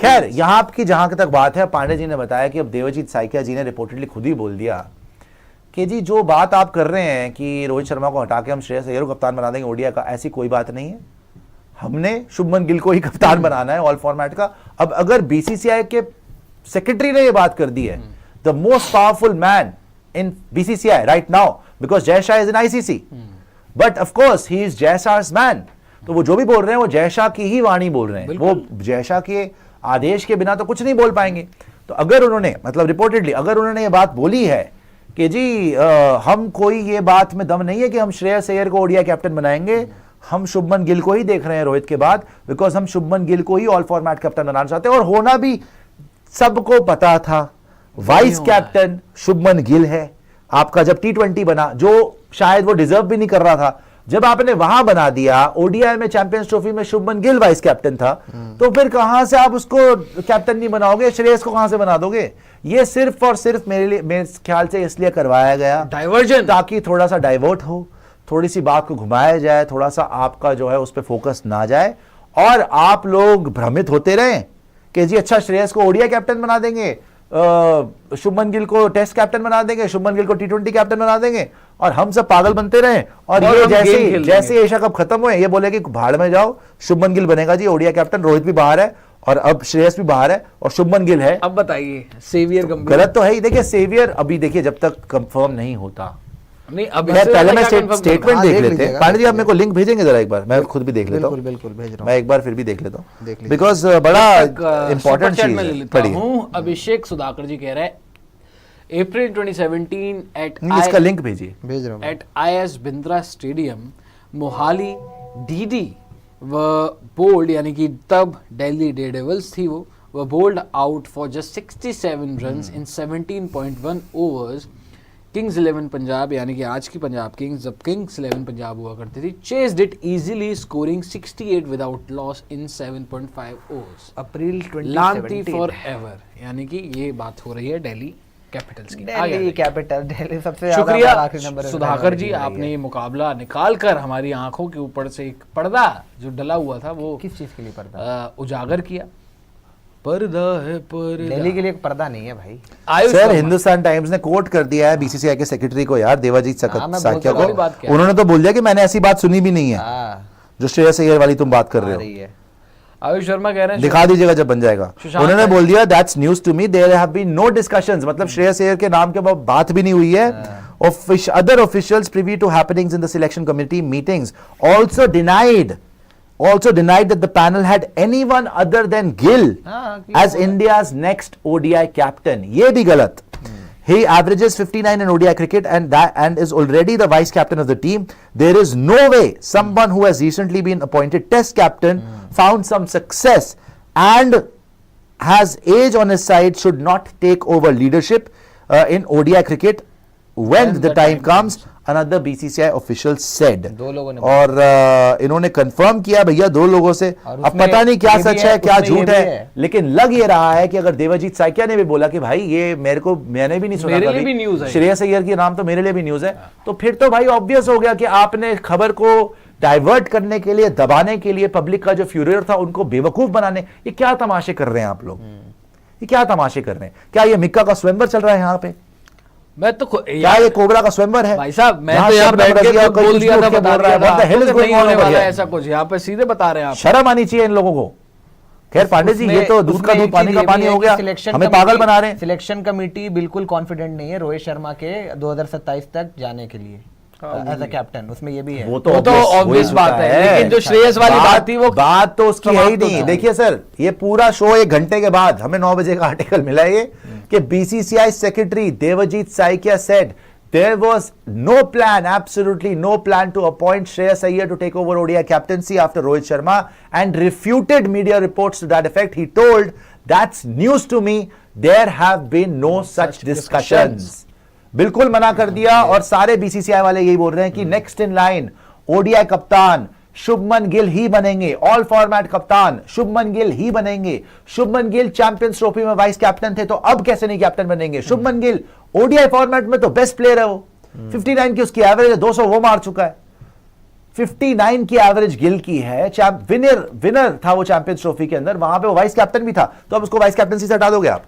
खैर यहां की जहां तक बात है, पांडे जी ने बताया कि अब देवजीत साइकिया जी ने रिपोर्टेडली खुद ही बोल दिया कि जी जो बात आप कर रहे हैं कि रोहित शर्मा को हटा के हम श्रेयस अय्यर को कप्तान बना देंगे ओडीआई का, ऐसी कोई बात नहीं है। हमने शुभमन गिल को ही कप्तान बनाना है ऑल फॉर्मेट का। अब अगर बीसीसीआई के सेक्रेटरी ने ये बात कर दी है, the most powerful man in BCCI right now, because Jay Shah is in ICC, but of course he is Jay Shah's man, तो वो जो भी बोल रहे हैं वो जय शाह की ही वाणी बोल रहे हैं, वो जय शाह के आदेश के बिना तो कुछ नहीं बोल पाएंगे। तो अगर उन्होंने मतलब रिपोर्टेडली अगर उन्होंने ये बात बोली है कि जी हम कोई ये बात में दम नहीं है कि हम श्रेयस अय्यर को ओडीआई कैप्टन बनाएंगे, हम शुभमन गिल को ही देख रहे हैं रोहित के बाद, बिकॉज हम शुभमन गिल को ही ऑल फॉर्मेट कैप्टन बनाना चाहते हैं, और होना भी सबको पता था वाइस कैप्टन शुभमन गिल है। आपका जब टी20 बना, जो शायद वो डिजर्व भी नहीं कर रहा था, जब आपने वहां बना दिया ओडीआई में चैंपियंस ट्रॉफी में शुभमन गिल वाइस कैप्टन था, तो फिर कहां से आप उसको कैप्टन नहीं बनाओगे, श्रेयस को कहां से बना दोगे? ये सिर्फ और सिर्फ मेरे ख्याल से इसलिए करवाया गया डाइवर्जन, ताकि थोड़ा सा डाइवर्ट हो, थोड़ी सी बात को घुमाया जाए, थोड़ा सा आपका जो है उस पर फोकस ना जाए और आप लोग भ्रमित होते रहें कि जी अच्छा श्रेयस को ओडीआई कैप्टन बना देंगे, शुभमन गिल को टेस्ट कैप्टन बना देंगे, शुभमन गिल को टी20 कैप्टन बना देंगे, और हम सब पागल बनते रहे। और ये जैसे एशिया कप खत्म हुए ये बोले कि भाड़ में जाओ, शुभमन गिल बनेगा जी ओडीआई कैप्टन, रोहित भी बाहर है और अब श्रेयस भी बाहर है और शुभमन गिल है। अब बताइए सेवियर गलत तो है ही। देखिए सेवियर अभी देखिए जब तक कंफर्म नहीं होता, नहीं अभी पहले मैं स्टेटमेंट देख लेते हैं। पांडे जी आप मेरे को लिंक भेजेंगे जरा एक बार, मैं खुद भी देख लेता हूँ। बिल्कुल भेज रहा हूँ, मैं एक बार फिर भी देख लेता हूँ, बिकॉज बड़ा इंपॉर्टेंट चीज पड़ी है। अभिषेक सुधाकर जी कह रहे हैं अप्रैल 2017 इसका लिंक भेजिए, भेज रहा हूँ at IS Bindra stadium Mohali DD were bowled, यानी कि तब दिल्ली डेयरडेविल्स थी, वो bowled out for just 67 runs in 17.1 overs. Kings 11 Punjab, यानी कि आज की पंजाब किंग्स, जब किंग्स 11 पंजाब हुआ करती थी, chased it easily scoring 68 without loss in 7.5 overs. April 2017 लांती फॉर एवर, यानी कि ये बात हो रही है दिल्ली कैपिटल्स की। दिल्ली कैपिटल, दिल्ली सबसे शुक्रिया आखिरी नंबर सुधाकर जी, आपने ये मुकाबला निकाल कर हमारी आंखों के ऊपर से एक पर्दा जो डला हुआ था वो किस चीज के लिए पर्दा उजागर किया। पर्दा है पर्दा, दिल्ली के लिए एक पर्दा नहीं है भाई। सर हिंदुस्तान टाइम्स ने कोट कर दिया है बीसीसीआई के सेक्रेटरी को यार, देवाजीत साकिया को, उन्होंने तो बोल दिया कि मैंने ऐसी बात सुनी भी नहीं है जो श्रेयस अय्यर वाली तुम बात कर रहे हो। आयुष शर्मा कह रहे हैं दिखा दीजिएगा जब बन जाएगा। उन्होंने बोल दिया that's news to me, there have been no discussions, मतलब श्रेयस अय्यर के नाम के बात भी नहीं हुई है। Other officials privy to happenings in the selection committee meetings also denied that the panel had anyone other than Gill as India's next ODI captain. ये भी गलत। He averages 59 in ODI cricket and is already the vice captain of the team. There is no way someone who has recently been appointed test captain, found some success and has age on his side should not take over leadership in ODI cricket when the time comes, another BCCI official said. दो लोगों ने और इन्होंने confirm किया भैया दो लोगों से। अब पता नहीं क्या सच है क्या झूठ है, लेकिन लग ये रहा है कि अगर देवजीत साइकिया ने भी बोला कि भाई ये मैंने भी नहीं सुना, मेरे लिए भी न्यूज़ है, श्रेयस अय्यर की नाम तो मेरे लिए भी न्यूज़ है, तो फिर तो भाई ऑब्वियस हो गया कि आपने खबर को डाइवर्ट करने के लिए, दबाने के लिए, पब्लिक का जो फ्यूरियर था उनको बेवकूफ बनाने, ये क्या तमाशे कर रहे हैं आप लोग? ये क्या तमाशे कर रहे हैं? क्या ये मिक्का का स्वयंवर चल रहा है यहाँ पे? मैं तो क्या ये कोबरा का स्वयंवर है भाई साहब? मैं तो यहाँ बैठ के बोल दिया था, बता रहा था नहीं होने वाला ऐसा कुछ, यहाँ पे सीधे बता रहे हैं आप। शर्म आनी चाहिए इन लोगों को। खैर पांडे जी ये तो दूध का दूध पानी का पानी हो गया, हमें पागल बना रहे हैं। सिलेक्शन कमेटी बिल्कुल कॉन्फिडेंट नहीं है रोहित शर्मा के 2027 तक जाने के लिए एज अ कैप्टन, उसमें ये भी है। वो तो ऑब्वियस बात है, लेकिन जो श्रेयस वाली बात थी वो बात तो उसकी है ही नहीं। देखिए सर ये पूरा शो 1 घंटे के बाद हमें 9 बजे का आर्टिकल मिला है कि BCCI secretary Devajit Saikia said there was no plan, absolutely no plan to appoint Shreyas Iyer to take over ODI captaincy after Rohit Sharma and refuted media reports to that effect. He told, that's news to me, there have been no such discussions. बिल्कुल मना कर दिया। और सारे BCCI वाले यही बोल रहे हैं कि नेक्स्ट इन लाइन ओडीआई कप्तान शुभमन गिल ही बनेंगे, ऑल फॉर्मेट कप्तान शुभमन गिल ही बनेंगे। शुभमन गिल चैंपियंस ट्रॉफी में वाइस कैप्टन थे, तो अब कैसे नहीं कैप्टन बनेंगे? शुभमन गिल ओडीआई फॉर्मेट में तो बेस्ट प्लेयर है, वो 59 की उसकी एवरेज है, 200 वो मार चुका है। 59 की एवरेज गिल की है, विनर था वो चैंपियंस ट्रॉफी के अंदर, वहां पे वो वाइस कैप्टन भी था, तो अब उसको वाइस कैप्टनसी से हटा दोगे आप?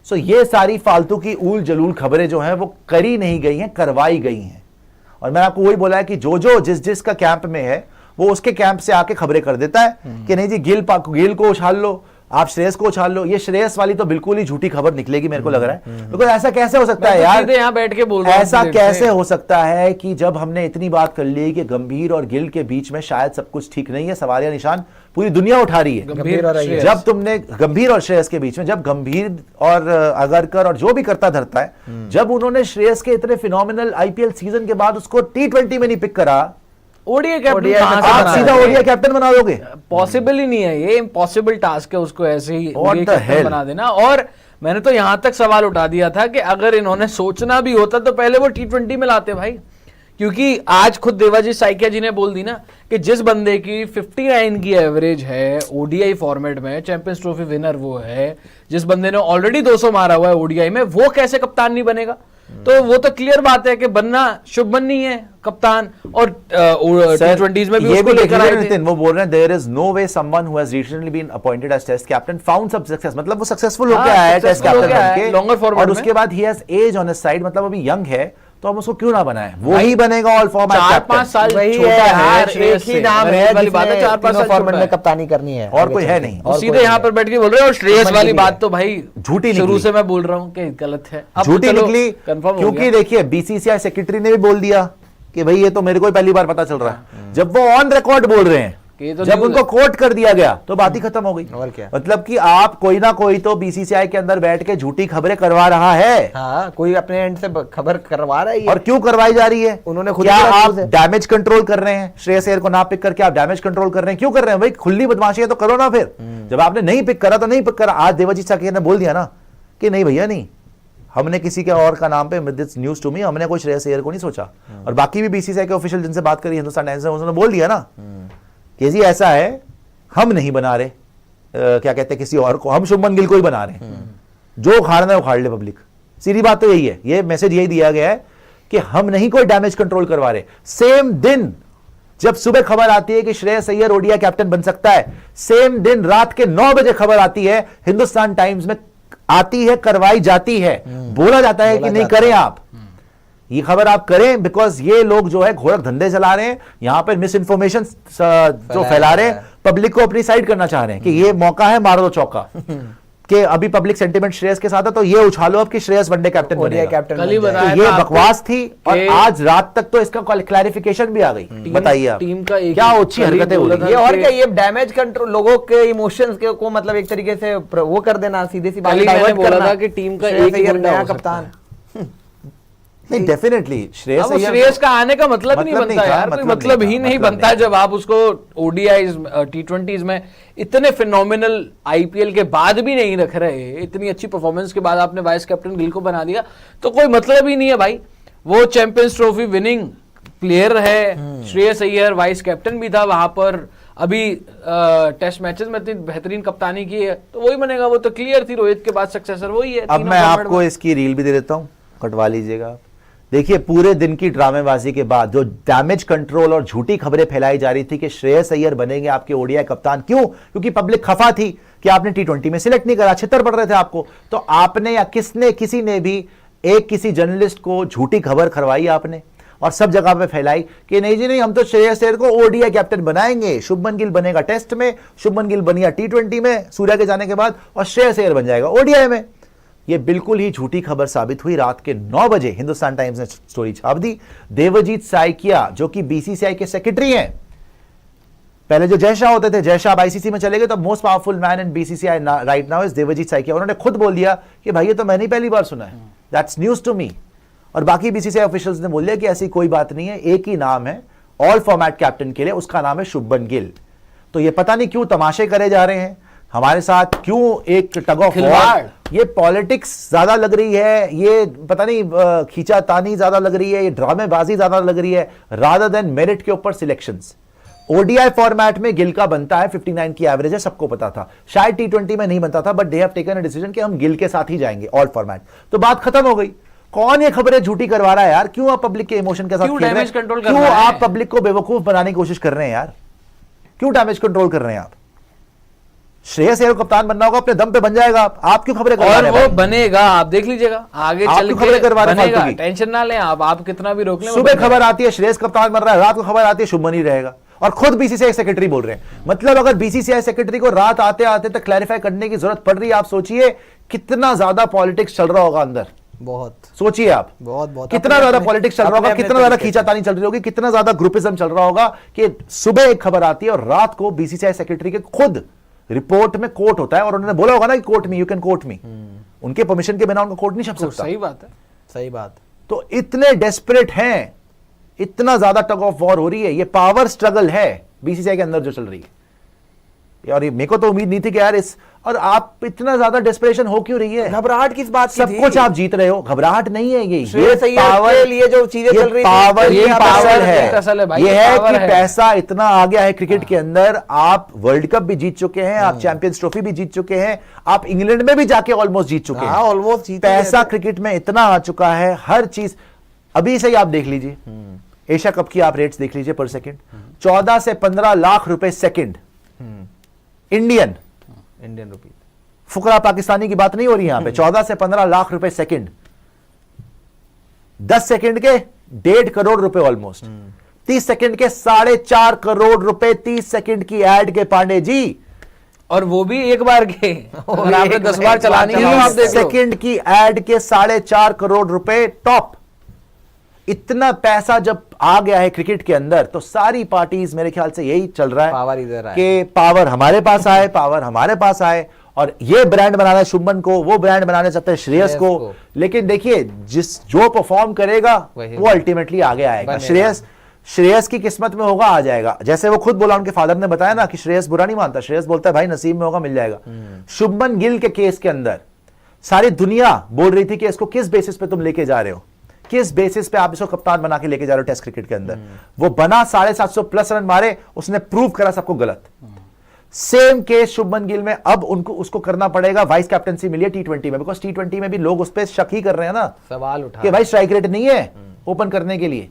सो ये सारी फालतू की ऊल जलूल खबरें जो हैं वो करी नहीं गई हैं, करवाई गई हैं। और मैंने आपको वही बोला है कि जो जिस का कैंप में है वो उसके कैंप से आके खबरें कर देता है कि नहीं जी गिल को उछाल लो, आप श्रेयस को उछाल लो। ये श्रेयस वाली तो बिल्कुल ही झूठी खबर निकलेगी मेरे को लग रहा है, बिकॉज ऐसा कैसे हो सकता है यार, यहाँ बैठ के बोल रहा हूं ऐसा कैसे हो सकता है कि जब हमने इतनी बात कर ली कि गंभीर और गिल के बीच में शायद सब कुछ ठीक नहीं है, सवालिया निशान पूरी दुनिया उठा रही है। जब तुमने गंभीर और श्रेयस के बीच में, जब गंभीर और अगरकर और जो भी करता धरता है, जब उन्होंने श्रेयस के इतने फिनोमिनल आईपीएल सीजन के बाद उसको T20 में नहीं पिक करा, ओडीआई कैप्टन आप सीधा ओडीआई कैप्टन बना दोगे? पॉसिबल ही नहीं है, ये इम्पॉसिबल टास्क है उसको ऐसे ही What the कैप्टन hell? बना देना। और मैंने तो यहां तक सवाल उठा दिया था कि अगर इन्होंने सोचना भी होता तो पहले वो T20 में लाते भाई, क्योंकि आज खुद देवाजीत साइकिया जी ने बोल दी ना कि जिस बंदे की 59 की एवरेज है ओडीआई फॉर्मेट में, चैंपियंस ट्रॉफी विनर वो है, जिस बंदे ने ऑलरेडी 200 मारा हुआ है ओडीआई में, वो कैसे कप्तान नहीं बनेगा? तो वो तो क्लियर बात है कि बनना शुभमन नहीं है कप्तान, और T20s में भी ये उसको भी लेकर आए थे। नितिन वो बोल रहे हैं there is no way someone who has recently been appointed as test captain found some success, मतलब वो सक्सेसफुल होके आया है टेस्ट successful कैप्टन होके आया है, longer बनके, format और उसके बाद ही has edge on his side, मतलब अभी यंग है, तो हम उसको क्यों ना बनाए? वो ही बनेगा ऑल फॉर्मेट 4-5 साल वही छोटा है है यार, श्रेयस एक ही से। नाम अरे है वाली बात है, जिसने 4-5 तीनों साल फॉर्मेट छोटा में है। कप्तानी करनी है, और कोई है नहीं। वो सीधे यहाँ पर बैठ के बोल रहे हो, और श्रेयस शुभमन वाली गिल बात है। तो भाई झूठी शुरू निकली। से मैं बोल रहा हूँ कि गलत है। अब झूठी चलो निकली, कंफर्म हो क्योंकि गया। देखिए बीसीसीआई सेक्रेटरी ने भी बोल दिया कि भाई ये तो मेरे को ही पहली बार पता चल रहा है, जब वो ऑन रिकॉर्ड बोल रहे हैं, कि ये तो जब न्यूज़ उनको कोट कर दिया गया तो बात ही खत्म हो गई। और क्या? मतलब कि आप कोई ना कोई तो बीसीसीआई के अंदर बैठ के झूठी खबरें करवा रहा है, हाँ, कोई अपने एंड से खबर करवा रहा है ये। और क्यों करवाई जा रही है? उन्होंने खुद क्या ही आप accuse है। डैमेज कंट्रोल कर रहे हैं? श्रेयस अय्यर को ना पिक करके आप डैमेज कंट्रोल कर रहे हैं, क्यों कर रहे हैं भाई? खुली बदमाशी है तो करो ना फिर। जब आपने नहीं पिक करा तो नहीं पिक करा। आज देवाजीत साइकिया ने बोल दिया ना कि नहीं भैया नहीं, हमने किसी के और का नाम पे, दिस न्यूज टू मी, हमने कोई श्रेयस अय्यर को नहीं सोचा। और बाकी भी बीसीसीआई के ऑफिशियल जिनसे बात करी हिंदुस्तान टाइम्स ने, उन्होंने बोल दिया ना कि जी ऐसा है, हम नहीं बना रहे, क्या कहते हैं किसी और को, हम शुभमन गिल को ही बना रहे हैं, जो उखाड़ना है उखाड़ ले पब्लिक। सीधी बात तो यही है, ये मैसेज यही दिया गया है कि हम नहीं कोई डैमेज कंट्रोल करवा रहे। सेम दिन जब सुबह खबर आती है कि श्रेयस अय्यर ओडीआई कैप्टन बन सकता है, सेम दिन रात के 9 बजे खबर आती है, हिंदुस्तान टाइम्स में आती है, करवाई जाती है, बोला जाता है कि नहीं करें आप ये खबर, आप करें, बिकॉज ये लोग जो है घोड़क धंधे चला रहे हैं, यहां पर मिस इन्फॉर्मेशन जो फैला रहे हैं, पब्लिक को अपनी साइड करना चाह रहे हैं कि ये मौका है, मारो दो चौका, कि अभी पब्लिक सेंटिमेंट श्रेयस के साथ है तो ये उछालो अब कि श्रेयस वनडे कैप्टन ओडीआई बनेगा। कैप्टन कल ही बन जाए। बताया तो ये था आपको बकवास थी, और कि आज रात तक तो इसका क्लैरिफिकेशन भी आ गई। बताइए आप, टीम का एक क्या ही अच्छी करीब हरकतें हो बोला रही था हैं? ये और कि- क्या, ये डैमेज कंट्रोल, लोगों के इमोशंस के को मतलब एक तरीके से वो कर देना, सीधी सी बात कल ही मैंने divert बोला करना। था कि टीम का श्रेयस एक ही अय्यर बंदा नया हो सकता कप्तान। नहीं डेफिनेटली श्रेयस अब वो अय्यर श्रेयस का आने का मतलब नहीं मतलब नहीं बनता था, यार, कोई मतलब मतलब नहीं ही था, नहीं मतलब बनता नहीं। जब आप उसको ओडीआईज T20s में इतने फिनोमिनल आईपीएल के बाद भी नहीं रख रहे, इतनी अच्छी परफॉर्मेंस के बाद आपने वाइस कैप्टन गिल को बना दिया, तो कोई मतलब ही नहीं है भाई। वो चैंपियंस ट्रॉफी विनिंग प्लेयर है, श्रेयस अय्यर वाइस कैप्टन भी था वहां पर, अभी टेस्ट मैचेस में इतनी बेहतरीन कप्तानी की है, तो वही बनेगा। वो तो क्लियर थी, रोहित के बाद सक्सेसर वही है। अब तीनों मैं फॉर्मेट आपको में। इसकी रील भी दे देता हूं, कटवा लीजिएगा आप। देखिए पूरे दिन की ड्रामेबाजी के बाद जो डैमेज कंट्रोल और झूठी खबरें फैलाई जा रही थी कि श्रेयस अय्यर बनेंगे आपके ओडीआई कप्तान, क्यों? क्योंकि पब्लिक खफा थी कि आपने T20 में सिलेक्ट नहीं करा, छितर पड़ रहे थे आपको, तो आपने या किसी ने भी एक किसी जर्नलिस्ट को झूठी खबर करवाई आपने, और सब जगह पे फैलाई कि नहीं जी नहीं, हम तो श्रेयस अय्यर को ओडीआई कैप्टन बनाएंगे, शुभमन गिल बनेगा टेस्ट में, शुभमन गिल बनिया T20 में सूर्या के जाने के बाद, और श्रेयस अय्यर बन जाएगा ओडीआई में। ये बिल्कुल ही झूठी खबर साबित हुई। रात के 9 बजे हिंदुस्तान टाइम्स ने स्टोरी छाप दी। देवाजीत साइकिया जो कि बीसीसीआई के सेक्रेटरी हैं, पहले जो जय शाह होते थे, जय शाह आईसीसी में चले गए, तो most powerful man in BCCI right now is Devajit Saikia. उन्होंने खुद बोल दिया कि भाई ये तो मैंने पहली बार सुना है, दैट्स न्यूज टू मी। और बाकी बीसीसीआई ऑफिशियल्स ने बोल दिया कि ऐसी कोई बात नहीं है, एक ही नाम है ऑल फॉर्मेट कैप्टन के लिए, उसका नाम है शुभमन गिल। तो ये पता नहीं क्यों तमाशे करे जा रहे हैं हमारे साथ, क्यों एक टग ऑफ वॉर, ये पॉलिटिक्स ज्यादा लग रही है, ये पता नहीं खींचातानी ज्यादा लग रही है, ये ड्रामेबाजी ज्यादा लग रही है, रादर देन मेरिट के ऊपर सिलेक्शंस। ओडीआई फॉर्मेट में गिल का बनता है, 59 की एवरेज है, सबको पता था। शायद T20 में नहीं बनता था, but they have taken a decision कि हम गिल के साथ ही जाएंगे ऑल फॉर्मेट, तो बात खत्म हो गई। कौन ये खबरें झूठी करवा रहा है यार? क्यों आप पब्लिक के इमोशन के साथ क्यों खेल रहे damage हैं? control कर क्यों रहा है? आप पब्लिक को बेवकूफ बनाने की कोशिश कर रहे हैं यार? क्यों डैमेज कंट्रोल कर रहे हैं आप? श्रेयस अय्यर को कप्तान बनना होगा, अपने दम पे बन जाएगा। आप क्यों खबरें करवा और रहे वो हैं? बनेगा, आप देख लीजिएगा आगे आप चल क्यों के खबरें करवा रहे हैं बनेगा, फालतू की? टेंशन ना लें आप कितना भी रोक लें, वो सुबह बनेगा। खबर आती है श्रेयस कप्तान बन रहा है, रात को खबर आती है शुभमन ही रहेगा, और खुद बीसीसीआई सेक्रेटरी बोल रहे हैं। मतलब अगर बीसीसीआई सेक्रेटरी को रात आते आते तक क्लैरिफाई करने की जरूरत पड़ रही है, आप सोचिए कितना ज्यादा पॉलिटिक्स चल रहा होगा अंदर। बहुत सोचिए आप बहुत कितना ज्यादा पॉलिटिक्स चल रहा होगा, कितना ज्यादा खींचातानी चल रही होगी, कितना ज्यादा ग्रुपिज्म चल रहा होगा कि सुबह एक खबर आती है और रात को बीसीसीआई सेक्रेटरी के खुद रिपोर्ट में कोर्ट होता है, और उन्होंने बोला होगा ना कि कोर्ट में यू कैन कोर्ट मी, उनके परमिशन के बिना उनका कोर्ट नहीं छप सकता। सही बात है। सही बात। तो इतने डेस्परेट हैं, इतना ज्यादा टग ऑफ वॉर हो रही है, ये पावर स्ट्रगल है बीसीसीआई के अंदर जो चल रही है। और मेरे को तो उम्मीद नहीं थी कि यार इस, और आप इतना ज्यादा डेस्परेशन हो क्यों रही है? घबराहट किस बात की सब थी? कुछ आप जीत रहे हो, घबराहट नहीं है ये श्रेयस अय्यर के लिए जो चीजें चल रही थी, पावर, ये ये पावर पावर है, असल है भाई, ये ये है पावर कि है। पैसा इतना आ गया है क्रिकेट के अंदर। आप वर्ल्ड कप भी जीत चुके हैं, आप चैंपियंस ट्रॉफी भी जीत चुके हैं, आप इंग्लैंड में भी जाके ऑलमोस्ट जीत चुके हैं। हाँ, ऑलमोस्ट जीत पैसा क्रिकेट में इतना आ चुका है, हर चीज। अभी से ही आप देख लीजिए, एशिया कप की आप रेट्स देख लीजिए पर सेकंड, 14 से 15 लाख रुपए सेकंड इंडियन रुपीज। फुकरा पाकिस्तानी की बात नहीं हो रही यहां पे। 14 से 15 लाख रुपए सेकंड, 10 सेकंड के 1.5 करोड़ रुपए ऑलमोस्ट, 30 सेकंड के 4.5 करोड़ रुपए 30 सेकंड की एड के पांडे जी। और वो भी एक बार के, अगर आपने 10 बार चलानी है तो आप 30 देख लो। सेकंड की एड के 4.5 करोड़ रुपए टॉप। इतना पैसा जब आ गया है क्रिकेट के अंदर, तो सारी पार्टीज मेरे ख्याल से यही चल रहा है पावर इधर आए, कि पावर हमारे पास आए, पावर हमारे पास आए, और ये ब्रांड बनाना है शुभमन को, वो ब्रांड बनाना चाहते हैं श्रेयस को। लेकिन देखिए जो परफॉर्म करेगा वो अल्टीमेटली आगे आएगा। श्रेयस की किस्मत में होगा, आ जाएगा। जैसे वो खुद बोला, उनके फादर ने बताया ना कि श्रेयस बुरा नहीं मानता, श्रेयस बोलता है भाई नसीब में होगा मिल जाएगा। शुभमन गिल के केस के अंदर सारी दुनिया बोल रही थी कि इसको किस बेसिस पे तुम लेके जा रहे हो, किस बेसिस पे आप इसको कप्तान बना के लेके जा रहे हो टेस्ट क्रिकेट के अंदर। वो बना, 750 प्लस रन मारे, उसने प्रूव करा सबको गलत। सेम केस शुभमन गिल में अब उनको उसको करना पड़ेगा। वाइस कैप्टनसी मिली है T20 में, बिकॉज T20 में भी लोग उस पर शक ही कर रहे हैं ना, सवाल उठा कि भाई स्ट्राइक रेट नहीं है ओपन करने के लिए।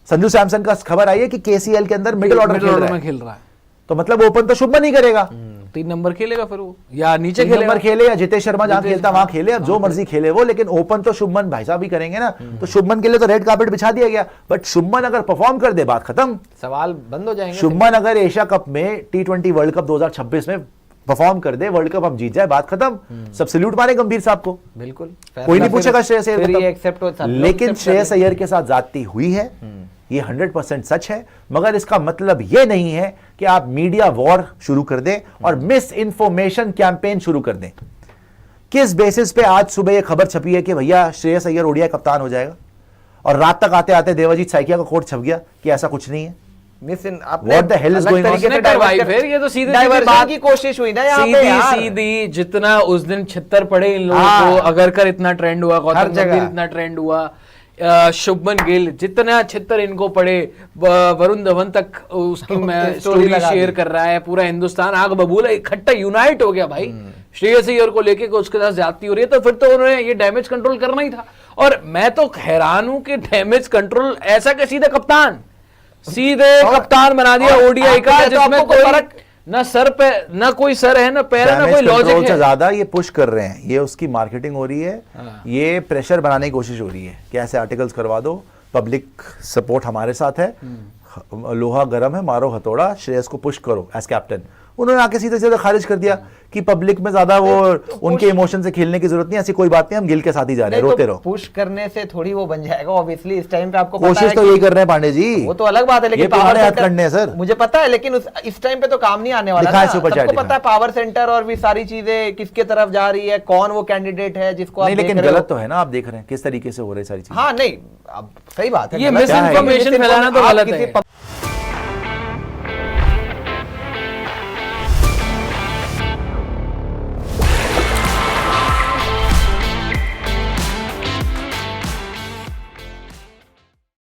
संजू सैमसन का खबर आई है कि KCL के अंदर मिडिल ऑर्डर में खेल रहा है, तो मतलब ओपन तो शुभमन ही करेगा। 3 नंबर खेलेगा फिर वो, या नीचे 3 खेलेगा, नंबर खेले या जितेश शर्मा जहां खेलता वहां खेले, अब जो मर्जी खेले वो, लेकिन ओपन तो शुभमन भाई साहब ही करेंगे ना। तो शुभमन के लिए तो रेड कार्पेट बिछा दिया गया, बट शुभमन अगर परफॉर्म कर दे बात खत्म। सवाल बंद हो जाएंगे। शुभमन अगर एशिया कप में T20 वर्ल्ड कप 2026 में परफॉर्म कर दे, वर्ल्ड कप हम जीत जाए, बात खत्म। सब सैल्यूट मारे गंभीर साहब को, बिल्कुल कोई नहीं पूछेगा श्रेयस अय्यर को एक्सेप्ट। लेकिन श्रेयस अय्यर के साथ जाती हुई है, ये 100% सच है। मगर इसका मतलब ये नहीं है कि आप मीडिया वॉर शुरू कर दें और मिस इंफॉर्मेशन कैंपेन शुरू कर दें। किस बेसिस पे आज सुबह ये खबर छपी है कि भैया श्रेयस अय्यर ओडीआई कप्तान हो जाएगा, और रात तक आते आते देवाजीत साइकिया का कोट छप गया कि ऐसा कुछ नहीं है। What the hell is going on? उसने करवाई फिर, ये तो सीधे डाइवर्जन की कोशिश हुई ना यहाँ पे यार। सीधी जितना उस दिन छित्तर पड़े इन लोगों हाँ। को, अगरकर इतना ट्रेंड हुआ, गौतम जगह। गंभीर इतना ट्रेंड हुआ, शुभमन गिल जितना छित्तर इनको पड़े, वरुण धवन तक उसकी स्टोरी शेयर कर रहा है, पूरा हिंदुस्तान आग बबूला इकट्ठा यूनाइट हो गया भाई श्रेयस अय्यर को लेके कि उसके साथ ज्यादती हो रही है। तो फिर तो उन्होंने ये डैमेज कंट्रोल करना ही था। और मैं तो हैरान हूं कि डैमेज कंट्रोल ऐसा कि सीधे कप्तान बना दिया ओडीआई का, जिसमें कोई ना सर पे, ना कोई सर है, ना पैर है, ना कोई लॉजिक है। ज्यादा ये पुश कर रहे हैं, ये उसकी मार्केटिंग हो रही है, ये प्रेशर बनाने की कोशिश हो रही है कि ऐसे आर्टिकल्स करवा दो, पब्लिक सपोर्ट हमारे साथ है, लोहा गर्म है, मारो हथौड़ा, श्रेयस को पुश करो एज कैप्टन। उन्होंने आके सीधे सीधे खारिज कर दिया कि पब्लिक में ज्यादा वो उनके इमोशन से खेलने की जरूरत नहीं, ऐसी कोई बात नहीं, हम गिल के साथ ही जा रहे हैं, रोते रहो। पुश करने से थोड़ी वो बन जाएगा ऑब्वियसली। इस टाइम पे आपको कोशिश तो यही कर रहे हैं पांडे जी, वो तो अलग बात है, लेकिन पावर हाथ करने हैं सर, मुझे पता है, लेकिन इस टाइम पे तो काम नहीं आने वाला ना। सबको पता है पावर सेंटर और भी सारी चीजें किसके तरफ जा रही है, कौन वो कैंडिडेट है जिसको आप नहीं, लेकिन गलत तो है ना, आप देख रहे हैं किस तरीके से हो रही सारी चीजें। हाँ नहीं, अब सही बात है, ये मिस इन्फॉर्मेशन फैलाना तो गलत है।